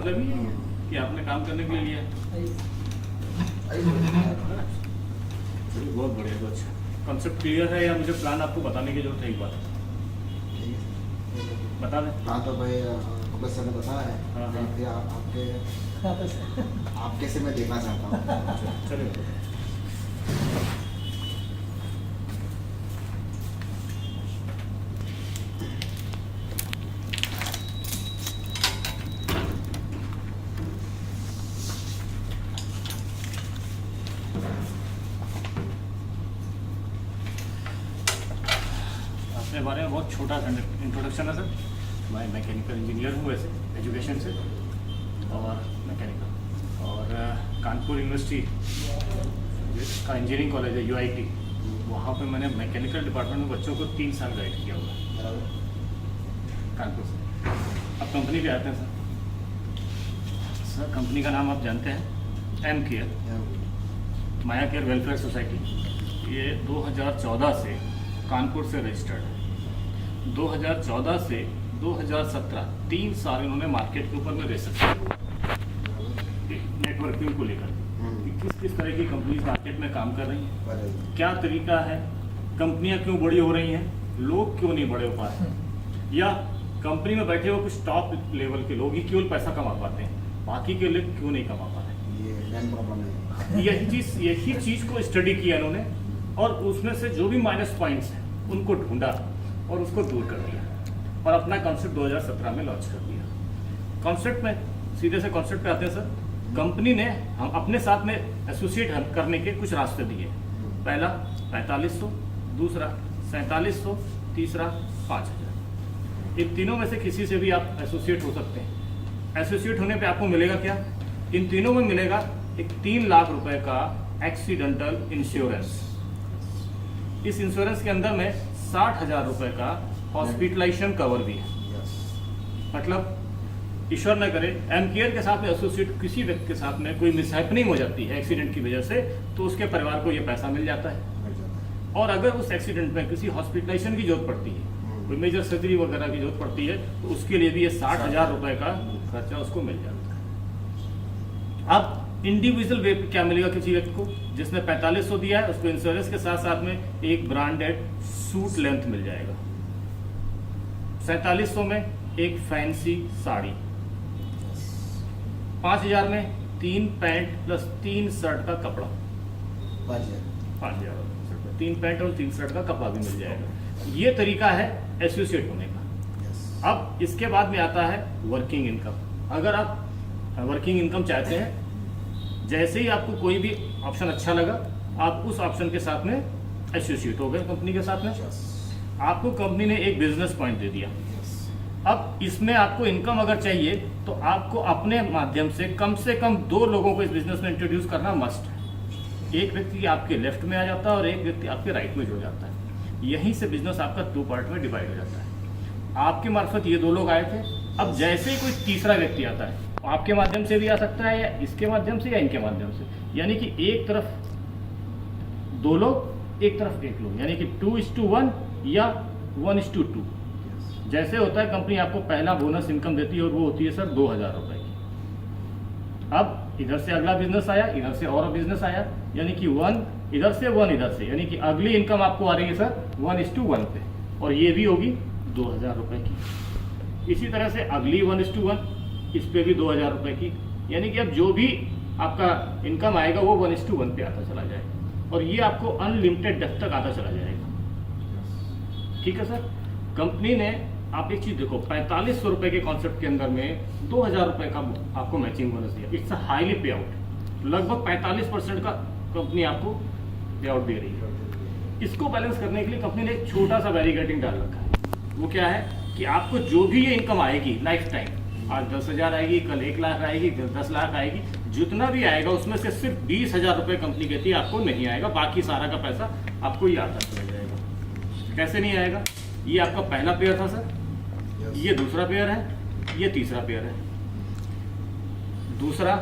मतलब ही है कि आपने काम करने के लिए लिया है। चलिए बहुत बढ़िया, तो अच्छा कॉन्सेप्ट क्लियर है, या मुझे प्लान आपको बताने की जरूरत है? एक बात बता दें। हाँ तो भाई आपको सर ने बताया है। हाँ, हाँ। फिर आपके से मैं देखना चाहता हूँ। चलिए अपने बारे में बहुत छोटा इंट्रोडक्शन है सर। मैं मैकेनिकल इंजीनियर हूँ वैसे एजुकेशन से, और मैकेनिकल, और कानपुर यूनिवर्सिटी का इंजीनियरिंग कॉलेज है UIT, वहाँ पे मैंने मैकेनिकल डिपार्टमेंट में बच्चों को 3 साल गाइड किया हुआ है कानपुर से। अब कंपनी पे आते हैं सर। कंपनी का नाम आप जानते हैं, M केयर, माया केयर वेलफेयर सोसाइटी। ये 2014 से कानपुर से रजिस्टर्ड है। 2014 से 2017 3 साल इन्होंने मार्केट के ऊपर में रिसर्च किया नेटवर्किंग को लेकर कि किस तरह की कंपनीज मार्केट में काम कर रही हैं, क्या तरीका है, कंपनियां क्यों बड़ी हो रही हैं, लोग क्यों नहीं बड़े हो पा रहे हैं, या कंपनी में बैठे हुए कुछ टॉप लेवल के लोग ही केवल पैसा कमा पाते हैं, बाकी के लोग क्यों नहीं कमा पा रहे हैं। ये मेन प्रॉब्लम है। यही चीज को स्टडी किया इन्होंने, और उसमें से जो भी माइनस पॉइंट्स हैं उनको ढूंढा और उसको दूर कर दिया, और अपना कॉन्सेप्ट 2017 में लॉन्च कर दिया। कॉन्सेप्ट में सीधे से कॉन्सेप्ट पे आते हैं सर। कंपनी ने हम अपने साथ में एसोसिएट करने के कुछ रास्ते दिए। पहला 4500, दूसरा 4700, तीसरा 5000। इन तीनों में से किसी से भी आप एसोसिएट हो सकते हैं। एसोसिएट होने पे आपको मिलेगा क्या? इन तीनों में मिलेगा एक 3 लाख रुपए का एक्सीडेंटल इंश्योरेंस। इस इंश्योरेंस के अंदर में 60,000 रुपए का हॉस्पिटलाइजेशन कवर भी है। मतलब ईश्वर न करे M केयर के साथ में एसोसिएट किसी व्यक्ति के साथ में कोई मिसहैपनिंग हो जाती है एक्सीडेंट की वजह से, तो उसके परिवार को ये पैसा मिल जाता है। और अगर उस एक्सीडेंट में किसी हॉस्पिटलाइजेशन की जरूरत पड़ती है, कोई मेजर सर्जरी वगैरह की जरूरत पड़ती है, तो उसके लिए भी ये 60,000 रुपए का खर्चा उसको मिल जाता है। अब इंडिविजुअल वे क्या मिलेगा किसी व्यक्ति को? जिसने 4500 दिया है उसको इंश्योरेंस के साथ साथ में एक ब्रांडेड सूट लेंथ मिल जाएगा। 4700 में एक फैंसी साड़ी, 5000 में 3 पैंट प्लस 3 शर्ट का कपड़ा, 5000 3 पैंट और 3 शर्ट का कपड़ा भी मिल जाएगा। ये तरीका है एसोसिएट होने का। अब इसके बाद में आता है वर्किंग इनकम। अगर आप वर्किंग इनकम चाहते हैं, जैसे ही आपको कोई भी ऑप्शन अच्छा लगा, आप उस ऑप्शन के साथ में एसोसिएट हो गए कंपनी के साथ में। आपको कंपनी ने एक बिजनेस पॉइंट दे दिया। अब इसमें आपको इनकम अगर चाहिए तो आपको अपने माध्यम से कम 2 लोगों को इस बिजनेस में इंट्रोड्यूस करना मस्ट है। एक व्यक्ति आपके लेफ्ट में आ जाता है और एक व्यक्ति आपके राइट में जुड़ जाता है। यहीं से बिजनेस आपका 2 पार्ट में डिवाइड हो जाता है। आपके मार्फत ये 2 लोग आए थे। अब जैसे ही कोई तीसरा व्यक्ति आता है, आपके माध्यम से भी आ सकता है, या इसके माध्यम से, या इनके माध्यम से, यानी कि एक तरफ 2 लोग, एक तरफ 1 लोग, यानी कि 2:1 या 1:2। जैसे होता है कंपनी आपको पहला बोनस इनकम देती है, और वो होती है सर 2000 रुपए की। अब इधर से अगला बिजनेस आया, इधर से और बिजनेस आया, यानी कि 1 इधर से 1 इधर से, यानी कि अगली इनकम आपको आ रही है सर 1:1 पे, और ये भी होगी 2000 रुपए की। इसी तरह से अगली 1:1 इस पे भी 2000 रुपए की, यानी कि अब जो भी आपका इनकम आएगा वो 1:1 पे आता चला जाएगा, और ये आपको अनलिमिटेड डेप्थ तक आता चला जाएगा। ठीक है सर। कंपनी ने, आप एक चीज देखो, 4500 रुपए के कॉन्सेप्ट के अंदर में 2000 रुपए का आपको मैचिंग बोनस दिया। इट्स अ हाईली पे आउट। लगभग 45% का कंपनी आपको पे आउट दे रही है। इसको बैलेंस करने के लिए कंपनी ने एक छोटा सा बैरिकेडिंग डाल रखा है। वो क्या है कि आपको जो भी ये इनकम आएगी लाइफ टाइम, आज 10,000 आएगी, कल 1 लाख आएगी, 10 लाख आएगी, जितना भी आएगा उसमें से सिर्फ 20,000 रुपए कंपनी कहती है आपको नहीं आएगा, बाकी सारा का पैसा आपको ये आता चला जाएगा। कैसे नहीं आएगा? ये आपका पहला पेयर था सर, ये दूसरा पेयर है, ये तीसरा पेयर है। दूसरा,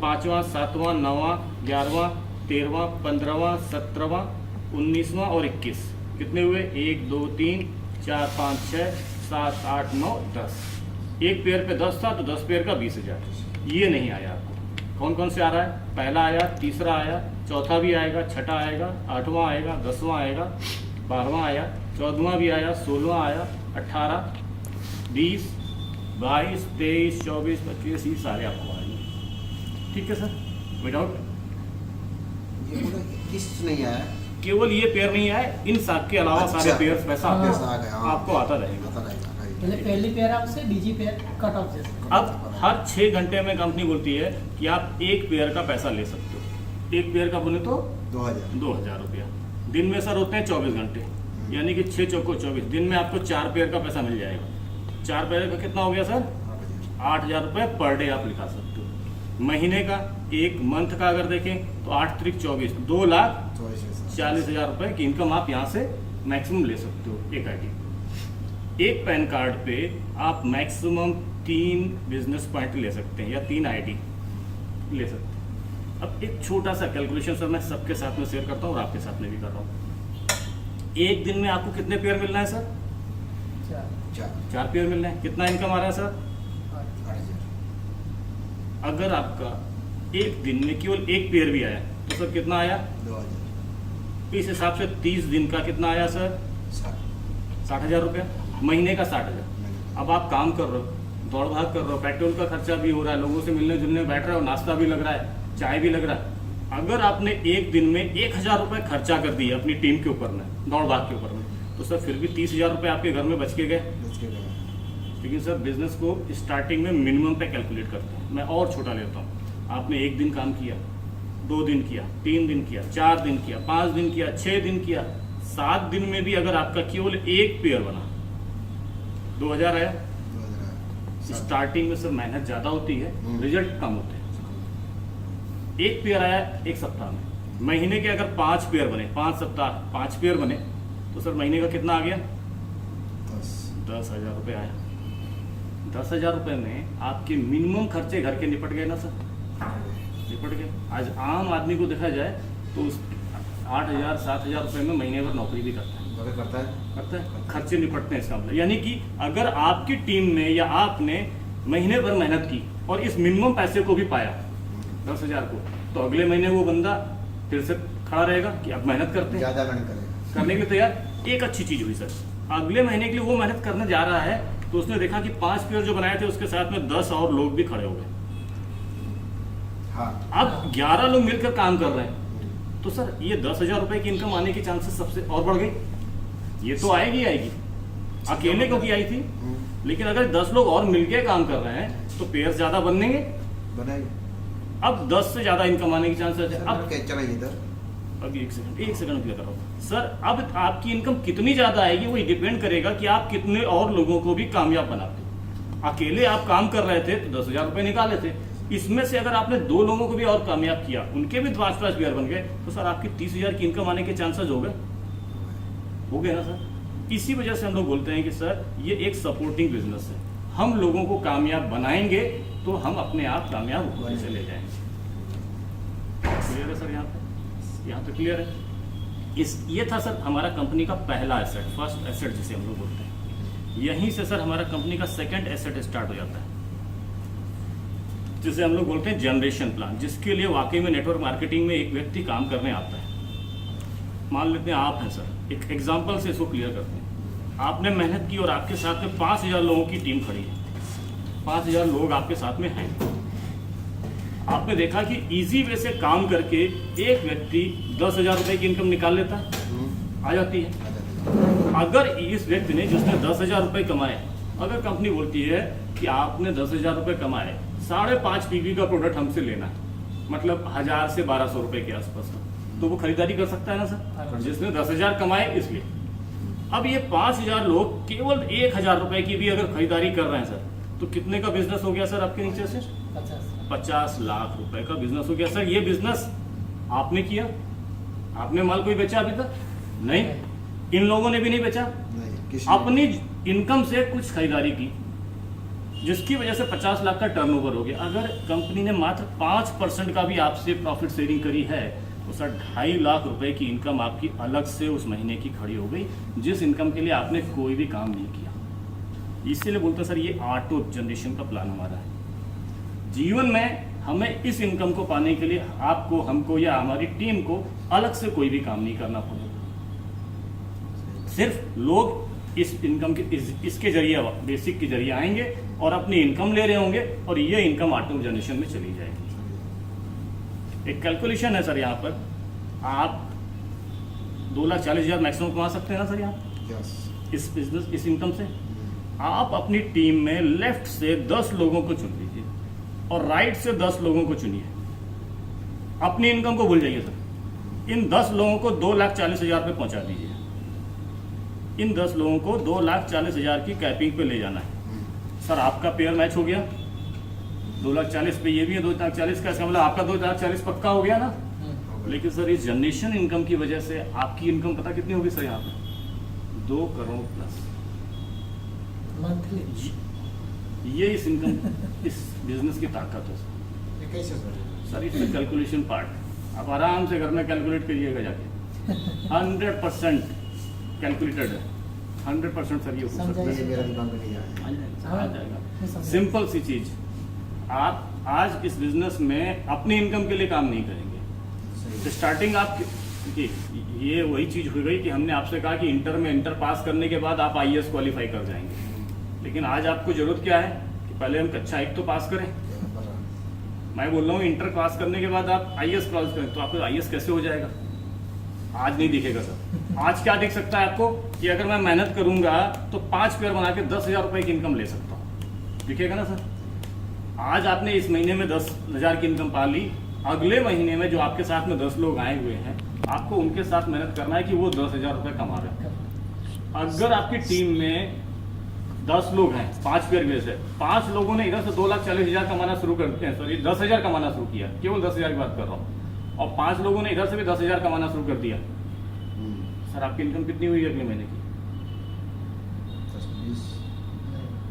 5वां, 7वां, 9वां, 11वां, 13वां, 15वां, 17वां, 19वां और 21। कितने हुए? 1 2 3 4 5 6 7 8 9 10। एक पेयर पे 10 था तो 10 पेयर का 20,000। ये नहीं आया आपको। कौन कौन से आ रहा है? पहला आया, तीसरा आया, चौथा भी आएगा, छठा आएगा, 8वां आएगा, 10वां आएगा, 12वां आया, 14वां भी आया, 16वां आया, 18, 20, 22, 23, 24, 25, ये सारे आपको आएंगे। ठीक है सर, विदाउट ये पूरा 21 नहीं आया। केवल ये पेयर नहीं आए, इन सब के अलावा अच्छा, सारे पेयर पैसा हाँ। पैसा आ गया, हाँ। आपको आता रहेगा। आता रहेगा, right, पहले right। पहली पेयर आपसे बीजी पेयर कट ऑफ जैसे। अब हर 6 घंटे में कंपनी बोलती है कि आप एक पेयर का पैसा ले सकते हो। एक पेयर का बोले तो 2000 रुपया। दिन में सर होते हैं 24 घंटे, यानी कि 6 चौको 24, दिन में आपको 4 पेयर का पैसा मिल जाएगा। 4 पेयर का कितना हो गया सर? 8,000 रुपये पर डे आप लिखा सकते हो। महीने का, एक मंथ का अगर देखें तो 8 त्रिक 24, 2,40,000 रुपये की इनकम आप यहाँ से मैक्सिमम ले सकते हो एक आईडी। एक पैन कार्ड पे आप मैक्सिमम 3 बिजनेस पॉइंट ले सकते हैं या 3 आईडी ले सकते हैं। अब एक छोटा सा कैलकुलेशन सर मैं सबके साथ में शेयर करता हूँ और आपके साथ में भी कर रहा हूँ। एक दिन में आपको कितने पेयर मिलना है सर? 4 पेयर मिलना है। कितना इनकम आ रहा है सर? 8,000। अगर आपका एक दिन में केवल एक पेयर भी आया तो सर कितना आया? 2000। इस हिसाब से 30 दिन का कितना आया सर? 60,000 रुपया। महीने का 60,000। अब आप काम कर रहे हो, दौड़ भाग कर रहे हो, पेट्रोल का खर्चा भी हो रहा है, लोगों से मिलने जुलने बैठ रहे हो, नाश्ता भी लग रहा है, चाय भी लग रहा है। अगर आपने एक दिन में 1,000 रुपये खर्चा कर दिए अपनी टीम के ऊपर में, दौड़ भाग के ऊपर में, तो सर फिर भी 30,000 रुपये आपके घर में बच के गए। लेकिन सर बिजनेस को स्टार्टिंग में मिनिमम पे कैलकुलेट करते हैं। मैं और छोटा लेता हूँ। आपने एक दिन काम किया, 2 दिन किया, 3 दिन किया, 4 दिन किया, 5 दिन किया, 6 दिन किया, 7 दिन में भी अगर आपका केवल एक पेयर बना, 2,000 आया। स्टार्टिंग में सर मेहनत ज्यादा होती है, रिजल्ट कम होते हैं। एक पेयर आया एक सप्ताह में, महीने के अगर 5 पेयर बने, 5 सप्ताह 5 पेयर बने, तो सर महीने का कितना आ गया? 10,000 रुपये आया। 10,000 रुपये में आपके मिनिमम खर्चे घर के निपट गए ना सर? निपट गए। आज आम आदमी को देखा जाए तो 8,000 7,000 रुपये में महीने भर नौकरी भी करता है, खर्चे निपटते हैं इसका मतलब। यानी कि अगर आपकी टीम में या आपने महीने भर मेहनत की और इस मिनिमम पैसे को भी पाया 10,000 को, तो अगले महीने वो बंदा फिर से खड़ा रहेगा कि अब मेहनत करते हैं, ज्यादा मेहनत करेगा, करने के लिए तैयार। एक अच्छी चीज हुई सर, अगले महीने के लिए वो मेहनत करने जा रहा है तो उसने देखा कि 5 पेयर जो बनाए थे उसके साथ में 10 और लोग भी खड़े हो गए। हाँ। अब 11 लोग मिलकर काम कर रहे हैं, तो सर ये 10,000 रुपए की इनकम आने के चांसेस सबसे और बढ़ गई। ये तो आएगी आएगी, अकेले को की आई थी, लेकिन अगर 10 लोग और मिलकर काम कर रहे हैं तो पेयर ज्यादा बनेंगे, अब 10 से ज्यादा इनकम आने की चांसेस है। अब चला इधर, अभी एक सेकंड क्लियर करो सर। अब आपकी इनकम कितनी ज्यादा आएगी वो डिपेंड करेगा कि आप कितने और लोगों को भी कामयाब बनाते हो। अकेले आप काम कर रहे थे तो 10,000 रुपए निकाले थे, इसमें से अगर आपने 2 लोगों को भी और कामयाब किया, उनके भी 5 पेयर बन गए, तो सर आपकी 30,000 की इनकम आने के चांसेस हो गए ना सर। इसी वजह से हम लोग बोलते हैं कि सर ये एक सपोर्टिंग बिजनेस है, हम लोगों को कामयाब बनाएंगे तो हम अपने आप कामयाब होकर से ले जाएंगे। क्लियर है सर? यहाँ पे क्लियर है। ये था सर हमारा कंपनी का पहला एसेट, फर्स्ट एसेट जिसे हम लोग बोलते हैं। यहीं से सर हमारा कंपनी का सेकंड एसेट स्टार्ट हो जाता है, जिसे हम लोग बोलते हैं जनरेशन प्लान, जिसके लिए वाकई में नेटवर्क मार्केटिंग में एक व्यक्ति काम करने आता है। मान लेते हैं आप हैं सर, एक एग्जांपल से इसको क्लियर करते हैं। आपने मेहनत की और आपके साथ में 5,000 लोगों की टीम खड़ी है, 5,000 लोग आपके साथ में हैं। आपने देखा कि इजी वे से काम करके एक व्यक्ति 10,000 रुपए की इनकम निकाल लेता है, आ जाती है। अगर इस व्यक्ति ने जिसने 10,000 रुपए कमाए, अगर कंपनी बोलती है कि आपने 10,000 रुपए कमाए, 5.5 PV का प्रोडक्ट हमसे लेना है, मतलब 1,000 से 1,200 रुपए के आसपास, तो वो खरीदारी कर सकता है ना सर, जिसने 10,000 कमाए इसलिए। अब ये 5,000 लोग केवल 1,000 रुपए की भी अगर खरीदारी कर रहे हैं सर, तो कितने का बिजनेस हो गया सर आपके नीचे से? 50 लाख रुपए का बिजनेस हो गया सर। ये बिजनेस आपने किया? आपने माल कोई बेचा अभी तक? नहीं। इन लोगों ने भी नहीं बेचा, अपनी इनकम से कुछ खरीदारी की, जिसकी वजह से 50 लाख का टर्नओवर हो गया। अगर कंपनी ने मात्र 5% का भी आपसे प्रॉफिट शेयरिंग करी है तो सर 2.5 लाख रुपए की इनकम आपकी अलग से उस महीने की खड़ी हो गई, जिस इनकम के लिए आपने कोई भी काम नहीं किया। इसीलिए बोलते हैं सर ये ऑटो जनरेशन का प्लान हमारा है। जीवन में हमें इस इनकम को पाने के लिए आपको, हमको या हमारी टीम को अलग से कोई भी काम नहीं करना पड़ेगा। सिर्फ लोग इस इनकम के इसके जरिए, बेसिक के जरिए आएंगे और अपनी इनकम ले रहे होंगे और ये इनकम ऑटो जनरेशन में चली जाएगी। एक कैलकुलेशन है सर, यहाँ पर आप 2,40,000 मैक्सिमम कमा सकते हैं ना सर यहाँ यस। इस बिजनेस, इस इनकम से। आप अपनी टीम में लेफ्ट से 10 लोगों को चुन लीजिए और राइट से 10 लोगों को चुनिए। अपनी इनकम को भूल जाइए सर। इन 10 लोगों को 2,40,000 पे पहुंचा दीजिए। इन 10 लोगों को 2,40,000 की कैपिंग पे ले जाना है सर। आपका पेयर मैच हो गया, 2,40,000 पे ये भी है, 2,40,000 का, इसका मतलब आपका 2,40,000 पक्का हो गया ना। लेकिन सर इस जनरेशन इनकम की वजह से आपकी इनकम पता कितनी होगी सर यहाँ पे? 2 करोड़ प्लस मंथली। ये इस इनकम, इस बिजनेस की ताकत है सर। ये कैसे सर? It's calculation part. आप आराम से घर में कैलकुलेट करिएगा जाके। 100% कैलकुलेटेड है, 100% सर ये हो सकता है। ये मेरा दिमाग में नहीं आया। आ जाएगा। सिंपल सी चीज, आप आज इस बिजनेस में अपनी इनकम के लिए काम नहीं करेंगे। तो स्टार्टिंग आप ये वही चीज हो गई कि हमने आपसे कहा कि इंटर पास करने के बाद आप आईएएस क्वालिफाई कर जाएंगे। लेकिन आज आपको जरूरत क्या है कि पहले हम कक्षा 1 तो पास करें। मैं बोल रहा हूँ इंटर पास करने के बाद आप आईएएस क्रॉस करें, तो आपको आईएएस कैसे हो जाएगा? आज नहीं दिखेगा सर। आज क्या दिख सकता है आपको कि अगर मैं मेहनत करूंगा तो 5 पेयर बना के 10,000 रुपए की इनकम ले सकता हूँ, दिखेगा ना सर। आज आपने इस महीने में 10,000 की इनकम पा ली, अगले महीने में जो आपके साथ में 10 लोग आए हुए हैं, आपको उनके साथ मेहनत करना है कि वो 10,000 रुपए कमा रहे हैं। अगर आपकी टीम में 10 लोग हैं, 5 पेयर बेस है, 5 लोगों ने इधर से 2,40,000 कमाना शुरू करते हैं, सॉरी 10,000 कमाना शुरू किया, केवल 10,000 की बात कर रहा हूँ, और 5 लोगों ने इधर से भी 10,000 कमाना शुरू कर दिया। सर आपकी इनकम कितनी हुई अगले महीने की?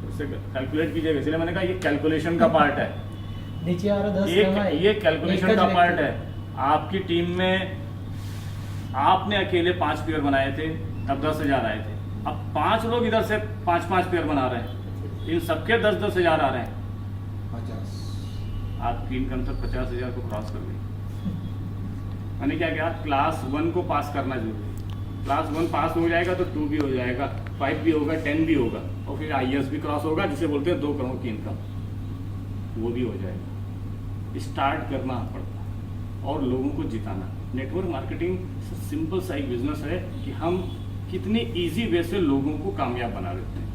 उससे कैलकुलेट कीजिएगा। इसलिए मैंने कहा ये कैलकुलेशन का पार्ट है। नीचे आ रहा 10 ये कैलकुलेशन का पार्ट है। आपकी टीम में आपने अकेले 5 पेयर बनाए थे, तब 10,000 आए थे। अब 5 लोग इधर से 5-5 पेयर बना रहे हैं, इन सबके 10-10,000 आ रहे हैं। 50। आपकी इनकम तक 50,000 को क्रॉस कर गई। मैंने क्या किया, क्लास 1 को पास करना जरूरी है। क्लास 1 पास हो जाएगा तो 2 भी हो जाएगा, 5 भी होगा, 10 भी होगा, और फिर आईएएस भी क्रॉस होगा, जिसे बोलते हैं 2 करोड़ की इनकम, वो भी हो जाएगा। स्टार्ट करना पड़ता है और लोगों को जिताना। नेटवर्क मार्केटिंग सिंपल सा एक बिजनेस है कि हम कितने इजी वे से लोगों को कामयाब बना देते हैं।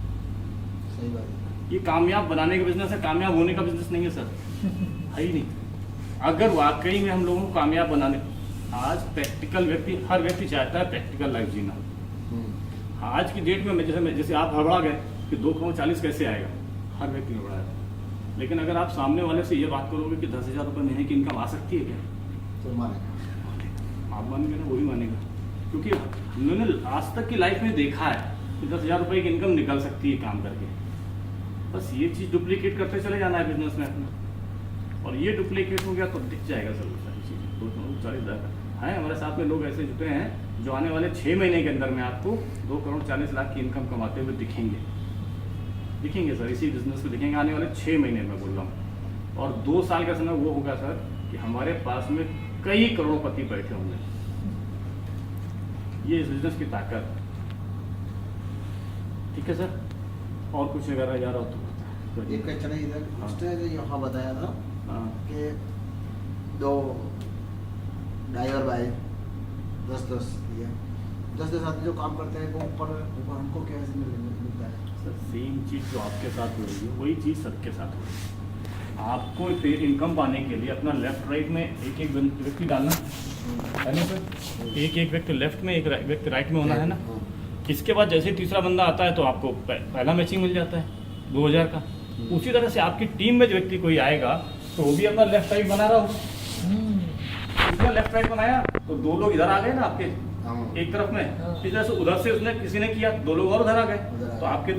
सही बात है। ये कामयाब बनाने का बिजनेस है, कामयाब होने का बिजनेस नहीं है सर, है ही नहीं। अगर वाकई में हम लोगों को कामयाब बनाने, आज प्रैक्टिकल व्यक्ति, हर व्यक्ति चाहता है प्रैक्टिकल लाइफ जीना। आज की डेट में जैसे आप हड़बड़ा गए कि 2 करोड़ 40 कैसे आएगा, हर व्यक्ति हड़बड़ा है। लेकिन अगर आप सामने वाले से ये बात करोगे कि 10,000 रुपये महीने की इनकम आ सकती है क्या, तो मानेगा। आप मानेंगे ना, वही मानेगा। क्योंकि उन्होंने आज तक की लाइफ में देखा है कि 10,000 रुपये की इनकम निकल सकती है काम करके। बस ये चीज़ डुप्लीकेट करते चले जाना है बिजनेस में अपना, और ये डुप्लीकेट हो गया तो दिख जाएगा सब सारी चीज़ें। 2 करोड़ 40,000 है। हमारे साथ में लोग ऐसे जुटे हैं जो आने वाले 6 महीने के अंदर में आपको 2 करोड़ 40 लाख की इनकम कमाते हुए दिखेंगे सर। इसी बिजनेस में दिखेंगे आने वाले 6 महीने में बोल रहा हूँ। और 2 साल का समय वो होगा सर कि हमारे पास में कई करोड़पति बैठे होंगे। ये इस बिजनेस की ताकत। ठीक है सर, और कुछ अगर याद हो तो एक क्वेश्चन है इधर, हाँ। उसने यहाँ बताया था हाँ कि 2 ड्राइवर भाई 10-10 दिया, 10-10 आदमी जो काम करते हैं वो ऊपर हमको कैसे मिलता है? सर सेम चीज़ जो आपके साथ हो रही है वही चीज़ सबके साथ हो रही है। आपको फिर इनकम पाने के लिए अपना लेफ्ट राइट में एक व्यक्ति डालना है ना सर। एक व्यक्ति लेफ्ट में, एक व्यक्ति राइट में होना है ना। इसके बाद जैसे तीसरा बंदा आता है तो आपको पहला मैचिंग मिल जाता है 2,000 का। उसी तरह से आपकी टीम में जो व्यक्ति कोई आएगा तो वो भी अपना लेफ्ट राइट बना रहा हो। उसने लेफ्ट राइट बनाया तो 2 लोग इधर आ गए ना आपके एक तरफ में, इस तरह से उधर से उसने किसी ने किया, 2 लोग और उधर आ गए, तो आपके